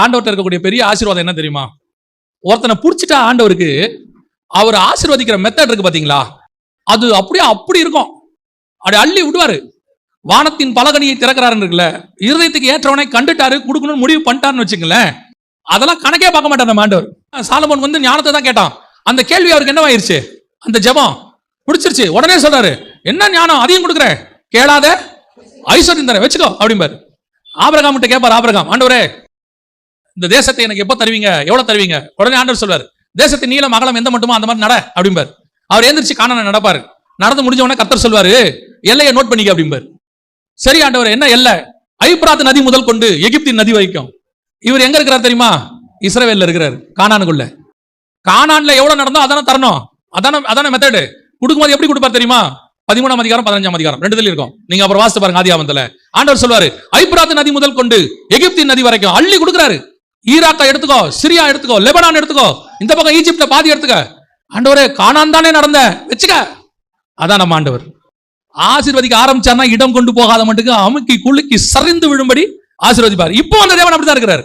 ஆண்டவர்கிட்ட இருக்கக்கூடிய பெரிய ஆசீர்வாதம் என்ன தெரியுமா? ஒருத்தனை புடிச்சிட்டா ஆண்டவருக்கு அவர் ஆசீர்வதிக்கிற மெத்தட் இருக்கு பாத்தீங்களா, அது அப்படியே அப்படி இருக்கும். அப்படி அள்ளி விடுவாரு. வானத்தின் பலகனியை திறக்கிறாருன்னு இருக்குல்ல, இருதயத்துக்கு ஏற்றவனை கண்டுட்டாரு, கொடுக்கணும்னு முடிவு பண்ணிட்டாருன்னு வச்சுங்களேன், அதெல்லாம் கணக்கே பார்க்க மாட்டார் நம்ம ஆண்டவர். சாலமோன் வந்து ஞானத்தை தான் கேட்டான். அந்த கேள்வி அவருக்கு என்னவாயிருச்சு? அந்த ஜெபம் பிடிச்சிருச்சு. உடனே சொல்றாரு, என்ன ஞானம் அதையும் கொடுக்குறேன், கேளாத ஐஸ்வர்யம் தரேன் வச்சுக்கோ அப்படிம்பாரு. ஆபிரகாம் கிட்ட கேட்பாரு, ஆபிரகாம், ஆண்டவரே இந்த தேசத்தை எனக்கு எப்போ தருவீங்க, எவ்வளவு தருவீங்க? உடனே ஆண்டவர் சொல்வார், தேசத்தின் நீளம் அகலம் எந்த மட்டுமோ அந்த மாதிரி நட அப்படிம்பார். அவர் எந்திரிச்சு கானானை நடப்பாரு. நடந்து முடிஞ்ச உடனே கர்த்தர் சொல்வாரு, எல்லையை நோட் பண்ணிக்க அப்படிம்பார். சரி ஆண்டவர், என்ன எல்லை? ஐப்ராத் நதி முதல் கொண்டு எகிப்தின் நதி வரைக்கும். இவர் எங்க இருக்கிறார் தெரியுமா? இஸ்ரவேல்ல இருக்கிறார், கானானுக்குள்ள. கானான்ல எவ்வளவு நடந்தோ அதான தரணும், அதான மெத்தடு. கொடுக்கும்போது எப்படி கொடுப்பார் தெரியுமா? 13ஆம் அதிகாரம் 15ஆம் அதிகாரம் ரெண்டுல இருக்கும். நீங்க அப்புறம் வாசித்து பாருங்க. ஆதியாகமத்துல ஆண்டவர் சொல்வாரு, ஐப்ராத் நதி முதல் கொண்டு எகிப்தின் நதி வரைக்கும் அள்ளி கொடுக்குறாரு. ஈராக்கை எடுத்துக்கோ, சிரியா எடுத்துக்கோ, லெபனான் எடுத்துக்கோ, இந்த பக்கம் ஈஜிப்ட பாதி எடுத்துக்க. ஆண்டவரே கானான் தானே நடந்த வச்சுக்க. அதான் நம்ம ஆண்டவர். ஆசீர்வதிக்க ஆரம்பிச்சார்னா இடம் கொண்டு போகாத மட்டுக்கு அமுக்கி குலுக்கி சரிந்து விழும்படி ஆசீர்வதிப்பார். இப்போ அந்த தேவன் அப்படிதான் இருக்கிறார்.